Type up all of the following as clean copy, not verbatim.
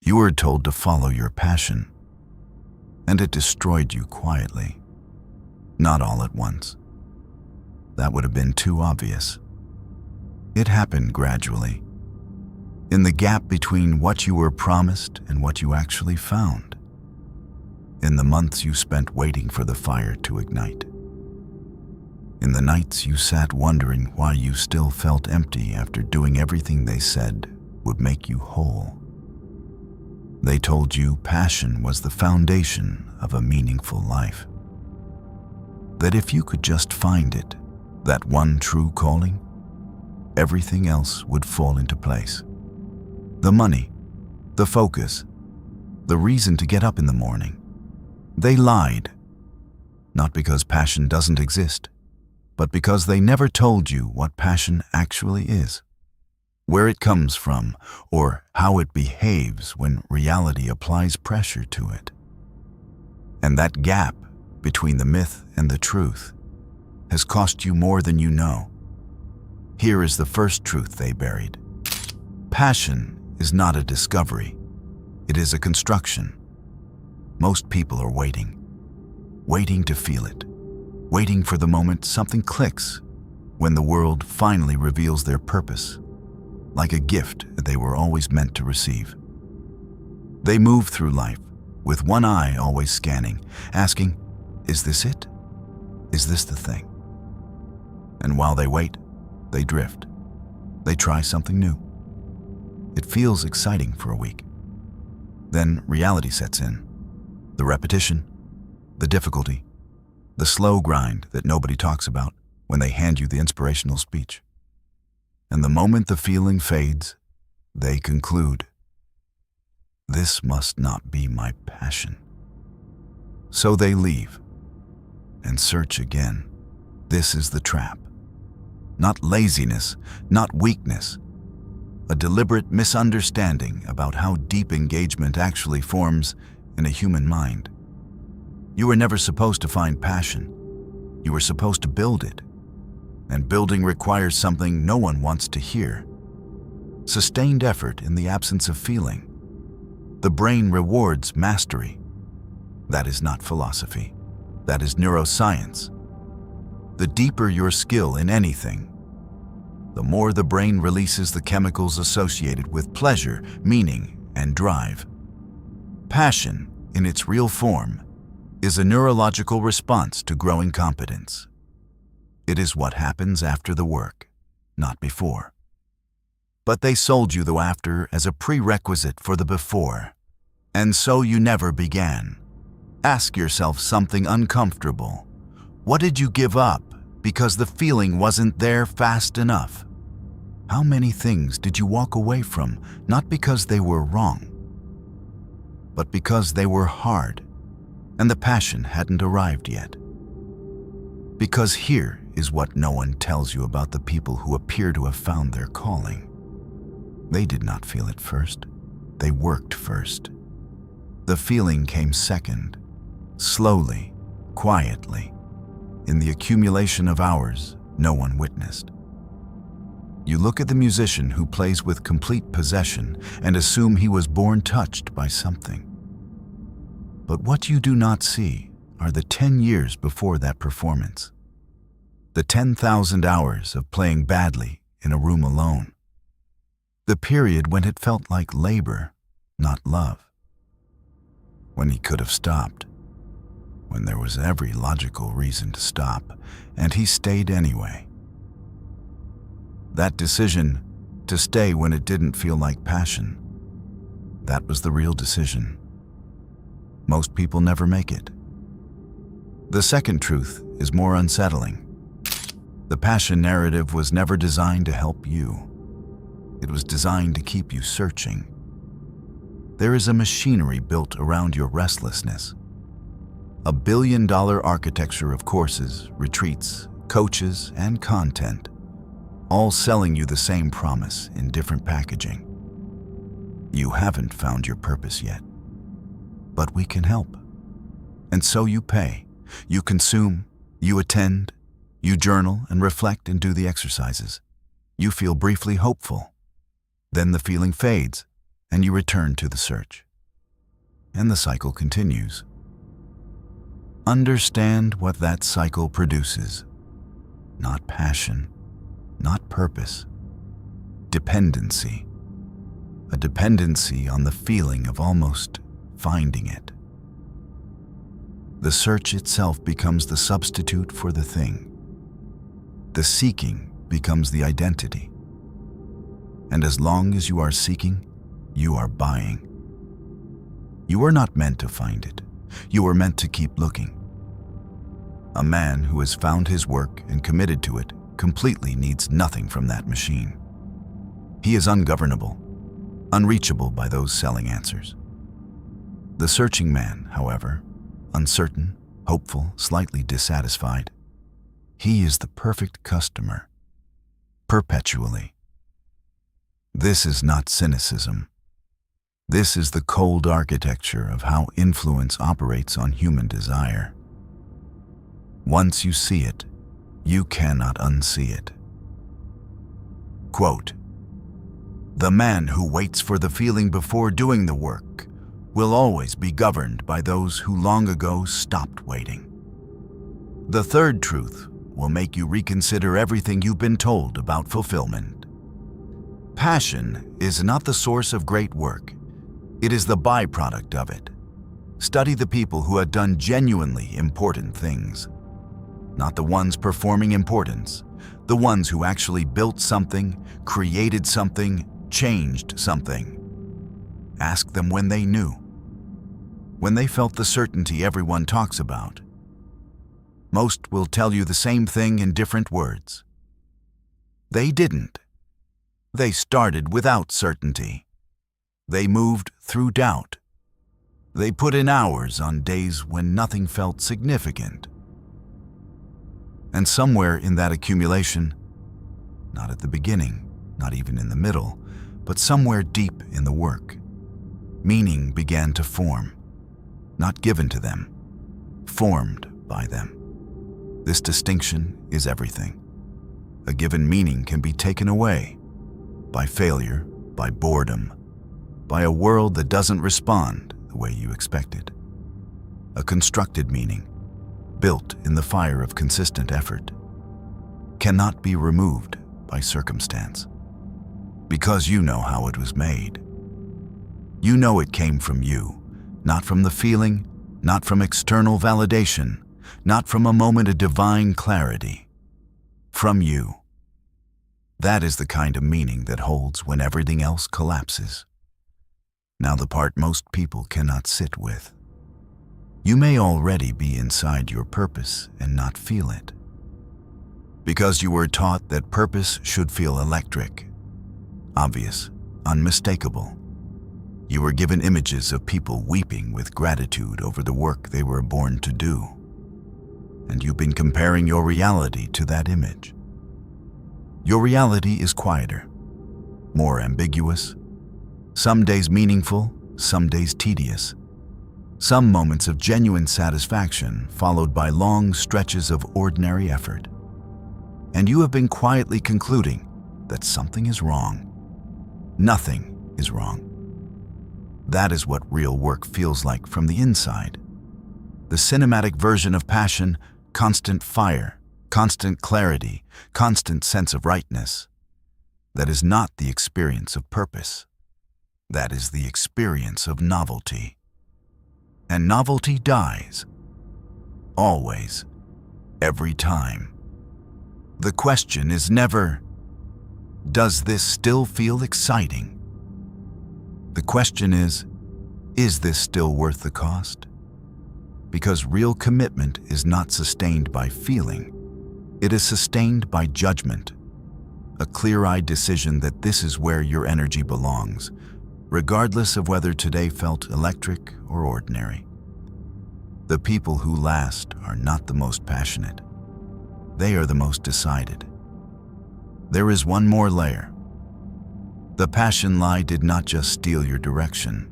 You were told to follow your passion, and it destroyed you quietly. Not all at once. That would have been too obvious. It happened gradually, in the gap between what you were promised and what you actually found, in the months you spent waiting for the fire to ignite, in the nights you sat wondering why you still felt empty after doing everything they said would make you whole. They told you passion was the foundation of a meaningful life. That if you could just find it, that one true calling, everything else would fall into place. The money, the focus, the reason to get up in the morning. They lied, not because passion doesn't exist, but because they never told you what passion actually is, where it comes from, or how it behaves when reality applies pressure to it. And that gap between the myth and the truth has cost you more than you know. Here is the first truth they buried. Passion is not a discovery. It is a construction. Most people are waiting to feel it, waiting for the moment something clicks, when the world finally reveals their purpose, like a gift they were always meant to receive. They move through life with one eye always scanning, asking, is this it? Is this the thing? And while they wait, they drift. They try something new. It feels exciting for a week. Then reality sets in. The repetition, the difficulty, the slow grind that nobody talks about when they hand you the inspirational speech. And the moment the feeling fades, they conclude, this must not be my passion. So they leave and search again. This is the trap. Not laziness, not weakness, a deliberate misunderstanding about how deep engagement actually forms in a human mind. You were never supposed to find passion. You were supposed to build it. And building requires something no one wants to hear. Sustained effort in the absence of feeling. The brain rewards mastery. That is not philosophy. That is neuroscience. The deeper your skill in anything, the more the brain releases the chemicals associated with pleasure, meaning, and drive. Passion, in its real form, is a neurological response to growing competence. It is what happens after the work, not before. But they sold you the after as a prerequisite for the before, and so you never began. Ask yourself something uncomfortable. What did you give up because the feeling wasn't there fast enough? How many things did you walk away from, not because they were wrong, but because they were hard and the passion hadn't arrived yet? Because here is what no one tells you about the people who appear to have found their calling. They did not feel it first. They worked first. The feeling came second, slowly, quietly, in the accumulation of hours no one witnessed. You look at the musician who plays with complete possession and assume he was born touched by something. But what you do not see are the 10 years before that performance. The 10,000 hours of playing badly in a room alone. The period when it felt like labor, not love. When he could have stopped. When there was every logical reason to stop, and he stayed anyway. That decision to stay when it didn't feel like passion, that was the real decision. Most people never make it. The second truth is more unsettling. The passion narrative was never designed to help you. It was designed to keep you searching. There is a machinery built around your restlessness. A billion-dollar architecture of courses, retreats, coaches, and content, all selling you the same promise in different packaging. You haven't found your purpose yet, but we can help. And so you pay, you consume, you attend, you journal and reflect and do the exercises. You feel briefly hopeful. Then the feeling fades, and you return to the search. And the cycle continues. Understand what that cycle produces. Not passion, not purpose. Dependency. A dependency on the feeling of almost finding it. The search itself becomes the substitute for the thing. The seeking becomes the identity. And as long as you are seeking, you are buying. You are not meant to find it. You are meant to keep looking. A man who has found his work and committed to it completely needs nothing from that machine. He is ungovernable, unreachable by those selling answers. The searching man, however, uncertain, hopeful, slightly dissatisfied, he is the perfect customer, perpetually. This is not cynicism. This is the cold architecture of how influence operates on human desire. Once you see it, you cannot unsee it. Quote, "The man who waits for the feeling before doing the work will always be governed by those who long ago stopped waiting. The third truth will make you reconsider everything you've been told about fulfillment. Passion is not the source of great work. It is the byproduct of it. Study the people who have done genuinely important things. Not the ones performing importance, the ones who actually built something, created something, changed something. Ask them when they knew, when they felt the certainty everyone talks about. Most will tell you the same thing in different words. They didn't. They started without certainty. They moved through doubt. They put in hours on days when nothing felt significant. And somewhere in that accumulation, not at the beginning, not even in the middle, but somewhere deep in the work, meaning began to form, not given to them, formed by them. This distinction is everything. A given meaning can be taken away by failure, by boredom, by a world that doesn't respond the way you expected. A constructed meaning, built in the fire of consistent effort, cannot be removed by circumstance, because you know how it was made. You know it came from you, not from the feeling, not from external validation, not from a moment of divine clarity. From you. That is the kind of meaning that holds when everything else collapses. Now the part most people cannot sit with. You may already be inside your purpose and not feel it. Because you were taught that purpose should feel electric, obvious, unmistakable. You were given images of people weeping with gratitude over the work they were born to do. And you've been comparing your reality to that image. Your reality is quieter, more ambiguous, some days meaningful, some days tedious, some moments of genuine satisfaction followed by long stretches of ordinary effort. And you have been quietly concluding that something is wrong. Nothing is wrong. That is what real work feels like from the inside. The cinematic version of passion, constant fire, constant clarity, constant sense of rightness. That is not the experience of purpose. That is the experience of novelty. And novelty dies. Always. Every time. The question is never, does this still feel exciting? The question is this still worth the cost? Because real commitment is not sustained by feeling. It is sustained by judgment, a clear-eyed decision that this is where your energy belongs, regardless of whether today felt electric or ordinary. The people who last are not the most passionate. They are the most decided. There is one more layer. The passion lie did not just steal your direction.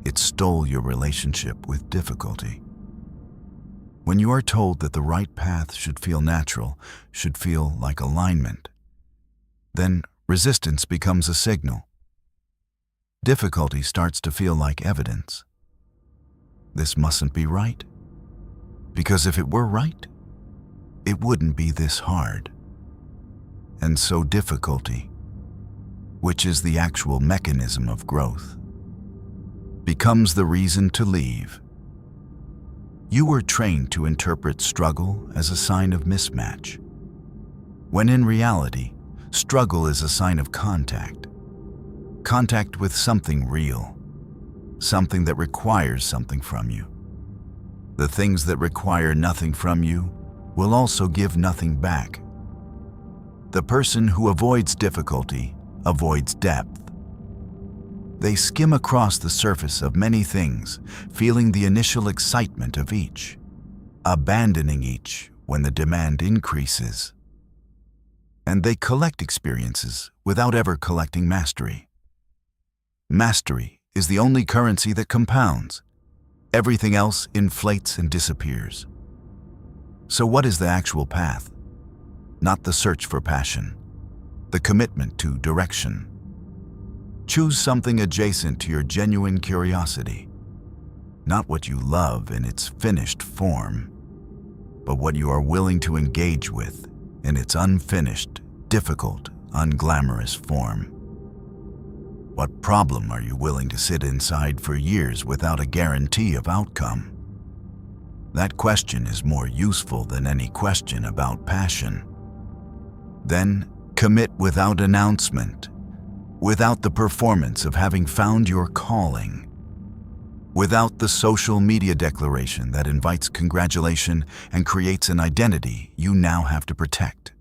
It stole your relationship with difficulty. When you are told that the right path should feel natural, should feel like alignment, then resistance becomes a signal. Difficulty starts to feel like evidence. This mustn't be right, because if it were right, it wouldn't be this hard. And so difficulty, which is the actual mechanism of growth, becomes the reason to leave. You were trained to interpret struggle as a sign of mismatch, when in reality, struggle is a sign of contact. Contact with something real, something that requires something from you. The things that require nothing from you will also give nothing back. The person who avoids difficulty avoids depth. They skim across the surface of many things, feeling the initial excitement of each, abandoning each when the demand increases. And they collect experiences without ever collecting mastery. Mastery is the only currency that compounds. Everything else inflates and disappears. So what is the actual path? Not the search for passion, the commitment to direction. Choose something adjacent to your genuine curiosity, not what you love in its finished form, but what you are willing to engage with in its unfinished, difficult, unglamorous form. What problem are you willing to sit inside for years without a guarantee of outcome? That question is more useful than any question about passion. Then commit without announcement, without the performance of having found your calling, without the social media declaration that invites congratulation and creates an identity you now have to protect.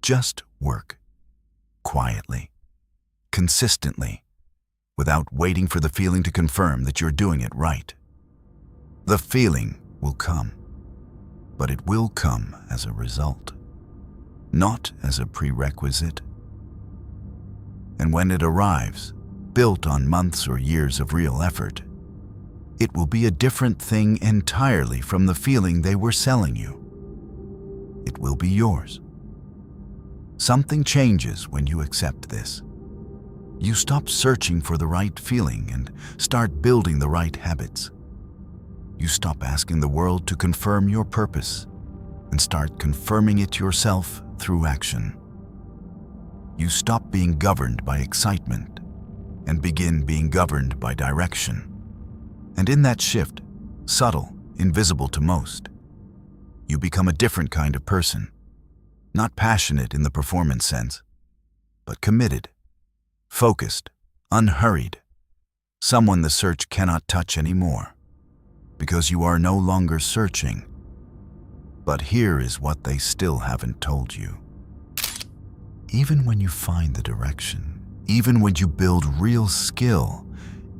Just work, quietly, consistently, without waiting for the feeling to confirm that you're doing it right. The feeling will come, but it will come as a result, not as a prerequisite. And when it arrives, built on months or years of real effort, it will be a different thing entirely from the feeling they were selling you. It will be yours. Something changes when you accept this. You stop searching for the right feeling and start building the right habits. You stop asking the world to confirm your purpose and start confirming it yourself through action. You stop being governed by excitement and begin being governed by direction. And in that shift, subtle, invisible to most, you become a different kind of person, not passionate in the performance sense, but committed, focused, unhurried, someone the search cannot touch anymore, because you are no longer searching. But here is what they still haven't told you. Even when you find the direction, even when you build real skill,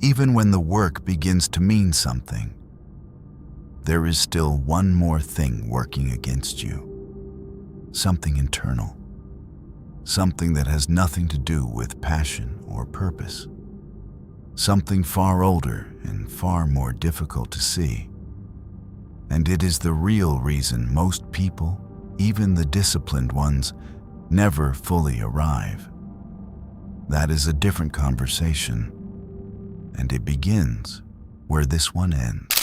even when the work begins to mean something, there is still one more thing working against you. Something internal. Something that has nothing to do with passion or purpose. Something far older and far more difficult to see. And it is the real reason most people, even the disciplined ones, never fully arrive. That is a different conversation, and it begins where this one ends.